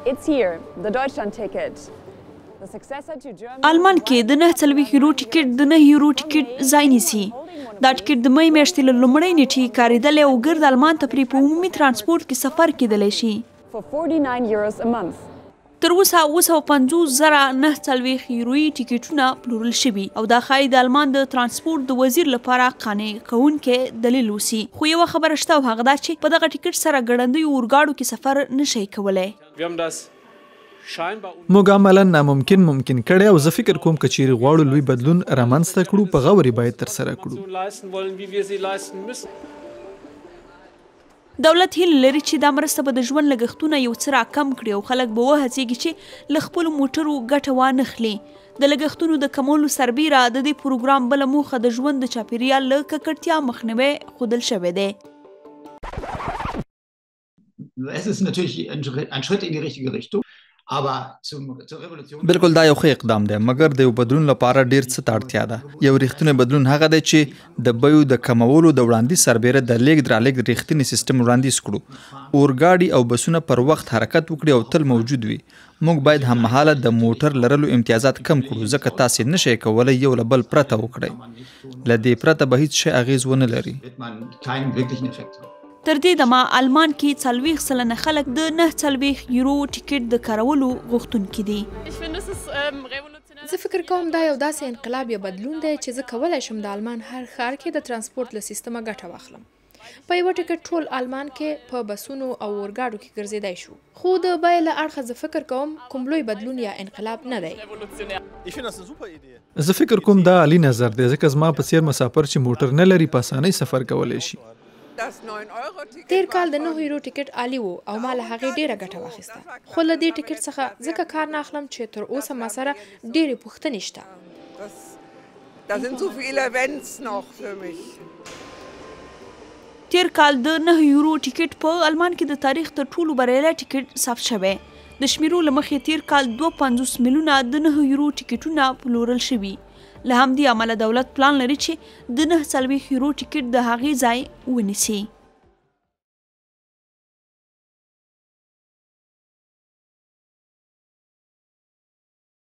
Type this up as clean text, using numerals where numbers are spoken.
It's here, the Deutschland ticket. The successor to German. آلمان کې د 9 یورو ټیکټ د 9 یورو ټیکټ ځای نیسي. دا ټیکټ د مې میاشتې له لومړۍ نیټې کارېدلی او ګرد آلمان ته پرې په عمومي ترانسپورټ کې سفر کېدلی شي. For 49 euros a month. تر اوسه 250,000 یورویي ټیکټونه پلورل شوي او دا ښایي د آلمان د ترانسپورټ د وزیر لپاره قانع کوونکی دلیل اوسي. خو یوه خبره شته او هغه دا چې په دغه ټیکټ سره ګړندیو اورګاډو کې سفر نشئ کولی. موږ عملاً ناممکن ممکن کړی او زه فکر کوم که چیرې غواړو لوی بدلون رامنځته کړو په غور یې باید ترسره کړو. دولت هیله لري چې دا مرسته به د ژوند لګښتونه یو څه راکم کړي او خلک به وهڅېږي چې له خپلو موټرو ګټه وانخلي. د لګښتونو د کمولو سربیره د دې پروګرام بله موخه د ژوند د چاپیریال له ککړتیا مخنیوی ښودل شوی دی. Es ist natürlich ein Schritt in die richtige Richtung. بالکل دا یو ښه اقدام دی مګر د یو بدلون لپاره ډیر څه ته اړتیا ده. یو ریښتونی بدلون هغه دی چې د بیو د کمولو د وړاندیز سربیره د لیږد رالېږد ریښتینی سیستم وړاندیز کړو. اورګاډي او بسونه پر وخت حرکت وکړي او تل موجود وي. موږ باید هممهاله د موټر لرلو امتیازات کم کړو ځکه تاسې نشئ کولی یو له بل پرته وکړئ. له دې پرته به هیڅ شی اغیز ونه لري. تر دې دمه آلمان کې 40 سلنه خلک د 9 یورو ټیکټ د کارولو غوښتونکي دي. زه فکر کوم دا یو داسې انقلاب یا بدلون دی چې زه کولی شم د آلمان هر ښار کې د ترانسپورټ له سیستمه ګټه واخلم. په یوه ټیکټ ټول آلمان کې په بسونو او اورګاډو کې ګرځېدای شو. خو د بیې له اړخه زه فکر کوم کوم لوی بدلون یا انقلاب نه دی. زه فکر کوم دا عالی نظر دی ځکه زما په څیر مسافر چې موټر نه لري په اسانۍ سفر کولی شي. تیر کال د 9 یورو ټیکټ عالی و او ما له هغې ډیره ګټه واخیسته. خو له دې ټیکټ څخه ځکه کار نه اخلم چې تر اوسه ما سره ډیرې پوښتنې شته. تیر کال د 9 یورو ټیکټ په آلمان کې د تاریخ تر ټولو بریالی ټیکټ ثبت شوی. د شمیرو له مخې تیر کال 52 میلیونه د 9 یورو ټیکټونه پلورل شوي. له همدې امله دولت پلان لري چې د 9 یورو ټیکټ د هغې ځای ونیسي.